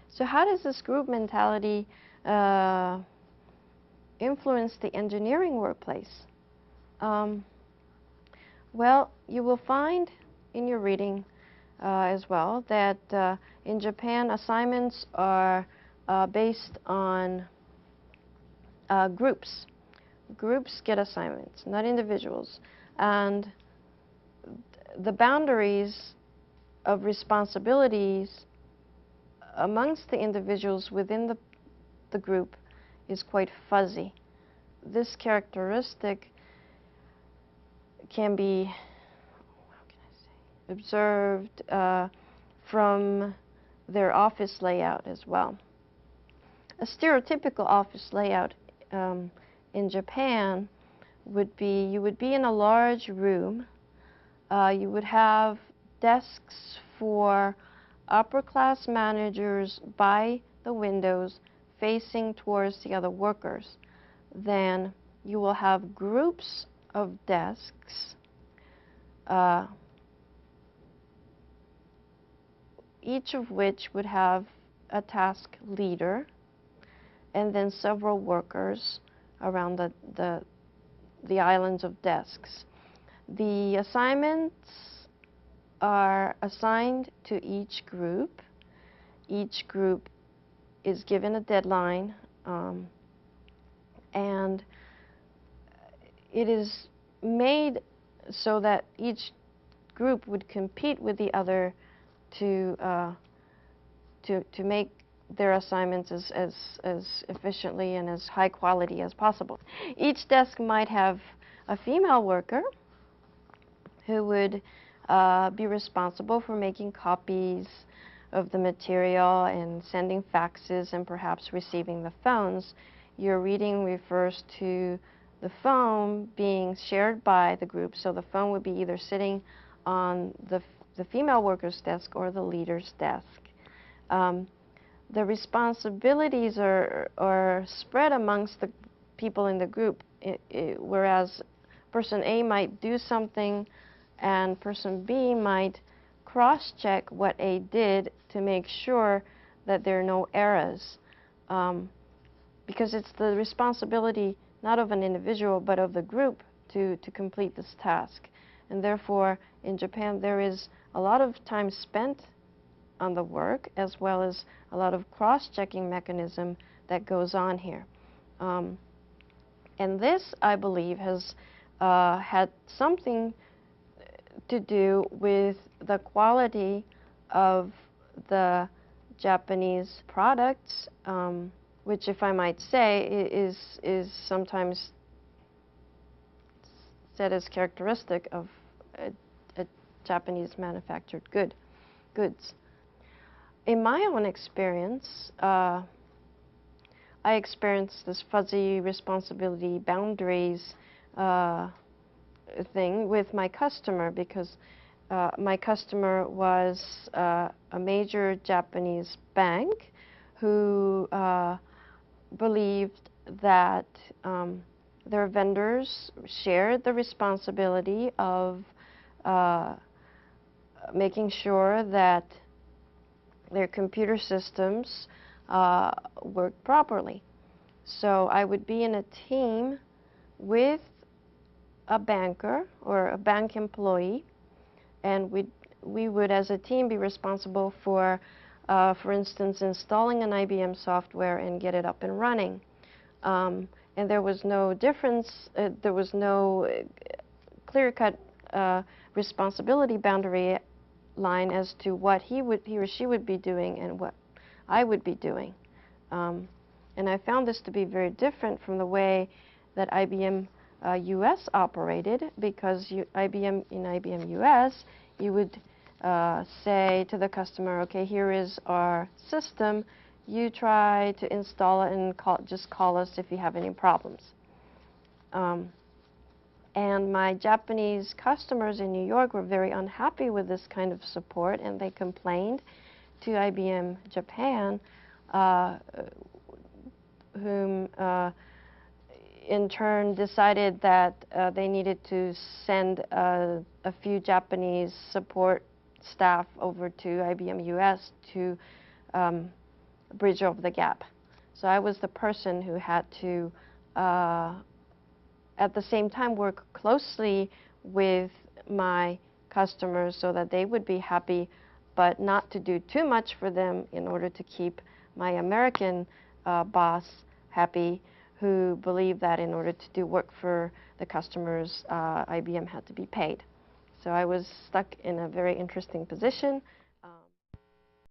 So how does this group mentality influence the engineering workplace? Well, you will find in your reading as well that in Japan assignments are based on groups. Groups get assignments, not individuals. And the boundaries of responsibilities amongst the individuals within the group is quite fuzzy. This characteristic can be, how can I say, observed from their office layout as well. A stereotypical office layout in Japan would be, you would be in a large room. You would have desks for upper class managers by the windows facing towards the other workers. Then you will have groups of desks, each of which would have a task leader and then several workers around the islands of desks. The assignments are assigned to each group. Each group is given a deadline, and it is made so that each group would compete with the other to make their assignments as efficiently and as high quality as possible. Each desk might have a female worker who would be responsible for making copies of the material and sending faxes and perhaps receiving the phones. Your reading refers to the phone being shared by the group, so the phone would be either sitting on the female worker's desk or the leader's desk. The responsibilities are spread amongst the people in the group, whereas person A might do something and person B might cross-check what A did to make sure that there are no errors. Because it's the responsibility not of an individual but of the group to complete this task. And therefore, in Japan, there is a lot of time spent on the work as well as a lot of cross-checking mechanism that goes on here. And this, I believe, has had something to do with the quality of the Japanese products, which, if I might say, is sometimes said as characteristic of a Japanese manufactured goods. In my own experience, I experienced this fuzzy responsibility boundaries thing with my customer, because my customer was a major Japanese bank who believed that their vendors shared the responsibility of making sure that their computer systems worked properly. So I would be in a team with a banker or a bank employee, and we would as a team be responsible for instance, installing an IBM software and get it up and running. And there was no difference, there was no clear-cut responsibility boundary line as to what he or she would be doing and what I would be doing. And I found this to be very different from the way that IBM US operated, because in IBM US, you would say to the customer, okay, here is our system, you try to install it and just call us if you have any problems. And my Japanese customers in New York were very unhappy with this kind of support, and they complained to IBM Japan, whom in turn decided that they needed to send a few Japanese support staff over to IBM US to bridge over the gap. So I was the person who had to, at the same time, work closely with my customers so that they would be happy, but not to do too much for them in order to keep my American boss happy, who believed that in order to do work for the customers, IBM had to be paid. So I was stuck in a very interesting position.